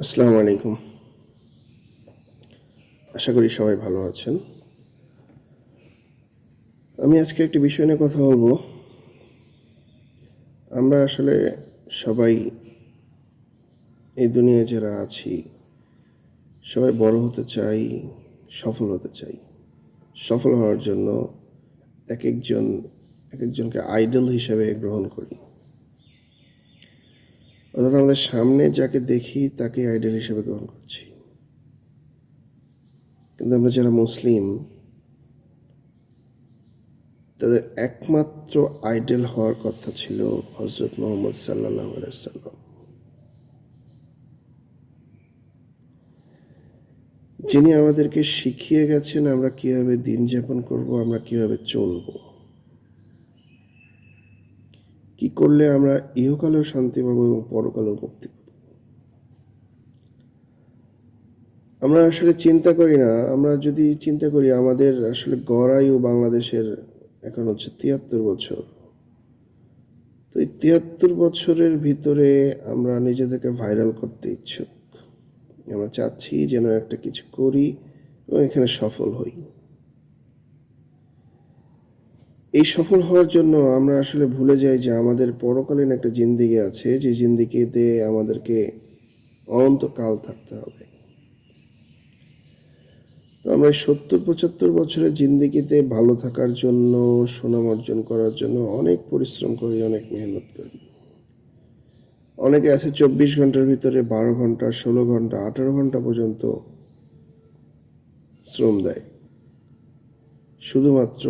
আসসালামু আলাইকুম। আশা করি সবাই ভালো আছেন। আমি আজকে একটি বিষয় নিয়ে কথা বলবো। আমরা আসলে সবাই এই দুনিয়ায় যারা আছি সবাই বড় হতে চাই, সফল হতে চাই। সফল হওয়ার জন্য এক একজনকে আইডল হিসেবে গ্রহণ করি। অর্থাৎ আমাদের সামনে যাকে দেখি তাকে আইডল হিসেবে গ্রহণ করছি। কিন্তু আমরা যারা মুসলিম তাদের একমাত্র আইডল হওয়ার কথা ছিল হযরত মুহাম্মদ সাল্লাল্লাহু আলাইহি ওয়াসাল্লাম, যিনি আমাদেরকে শিখিয়ে গেছেন আমরা কিভাবে দিন যাপন করব, আমরা কিভাবে চলব, কি করলে আমরা ইহকালেও শান্তি পাবো এবং পরকালেও মুক্তি পাবো। আমরা আসলে চিন্তা করি না, আমরা যদি চিন্তা করি আমাদের আসলে গড় আয়ু বাংলাদেশের এখন হচ্ছে ৭৩ বছর। তো এই ৭৩ বছরের ভিতরে আমরা নিজেদেরকে ভাইরাল করতে ইচ্ছুক। আমরা চাচ্ছি যেন একটা কিছু করি এবং এখানে সফল হই। এই সফল হওয়ার জন্য আমরা আসলে ভুলে যাই যে আমাদের পরকালীন একটা জিন্দেগি আছে, যে জিন্দেগিতে আমাদেরকে অনন্তকাল থাকতে হবে। তো আমরা ৭০-৭৫ বছরের জিন্দেগিতে ভালো থাকার জন্য, সুনাম অর্জন করার জন্য অনেক পরিশ্রম করি, অনেক মেহনত করি। অনেকে আছে ২৪ ঘন্টার ভিতরে ১২ ঘন্টা, ১৬ ঘন্টা, ১৮ ঘন্টা পর্যন্ত শ্রম দেয় শুধুমাত্র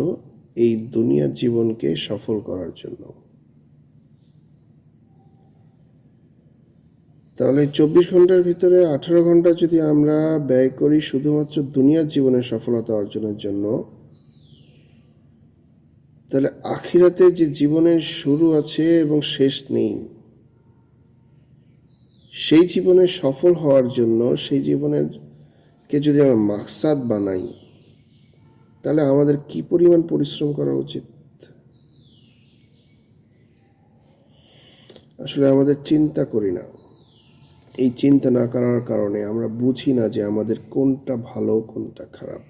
এই দুনিয়ার জীবনকে সফল করার জন্য। তাহলে ২৪ ঘন্টার ভিতরে ১৮ ঘন্টা যদি আমরা ব্যয় করি শুধুমাত্র দুনিয়ার জীবনের সফলতা অর্জনের জন্য, তাহলে আখিরাতে যে জীবনের শুরু আছে এবং শেষ নেই, সেই জীবনে সফল হওয়ার জন্য, সেই জীবনের কে যদি আমরা মাকসাদ বানাই, তাহলে আমাদের কি পরিমাণ পরিশ্রম করা উচিত। আসলে আমাদের চিন্তা করি না। এই চিন্তা না করার কারণে আমরা বুঝি না যে আমাদের কোনটা ভালো কোনটা খারাপ।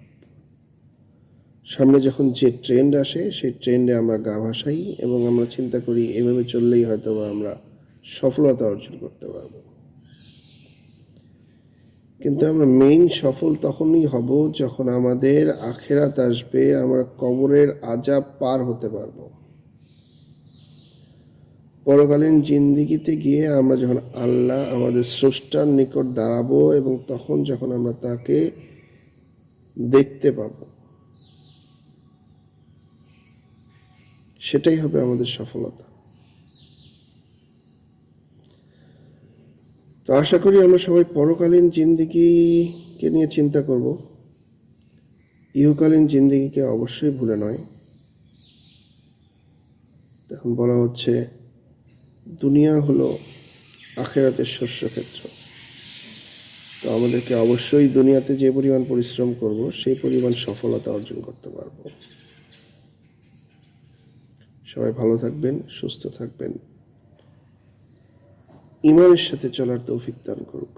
সামনে যখন যে ট্রেন্ড আসে সেই ট্রেন্ডে আমরা গা ভাসাই এবং আমরা চিন্তা করি এভাবে চললেই হয়তো বা আমরা সফলতা অর্জন করতে পারবো। কিন্তু আমরা মেইন সফল তখনই হব যখন আমাদের আখেরাত আসবে, আমরা কবরের আযাব পার হতে পারবো। পরকালীন জিন্দেগিতে গিয়ে আমরা যখন আল্লাহ আমাদের স্রষ্টার নিকট দাঁড়াবো এবং তখন যখন আমরা তাকে দেখতে পাবো, সেটাই হবে আমাদের সফলতা। তো আশা করি আমরা সবাই পরকালীন জিন্দেগিকে নিয়ে চিন্তা করব, ইহকালীন জিন্দেগিকে অবশ্যই ভুলে নয়। এখন বলা হচ্ছে দুনিয়া হলো আখেরাতের শস্যক্ষেত্র। তো আমাদেরকে অবশ্যই দুনিয়াতে যে পরিমাণ পরিশ্রম করব সেই পরিমাণ সফলতা অর্জন করতে পারবো। সবাই ভালো থাকবেন, সুস্থ থাকবেন, ঈমানের সাথে চলার তৌফিক দান করুক।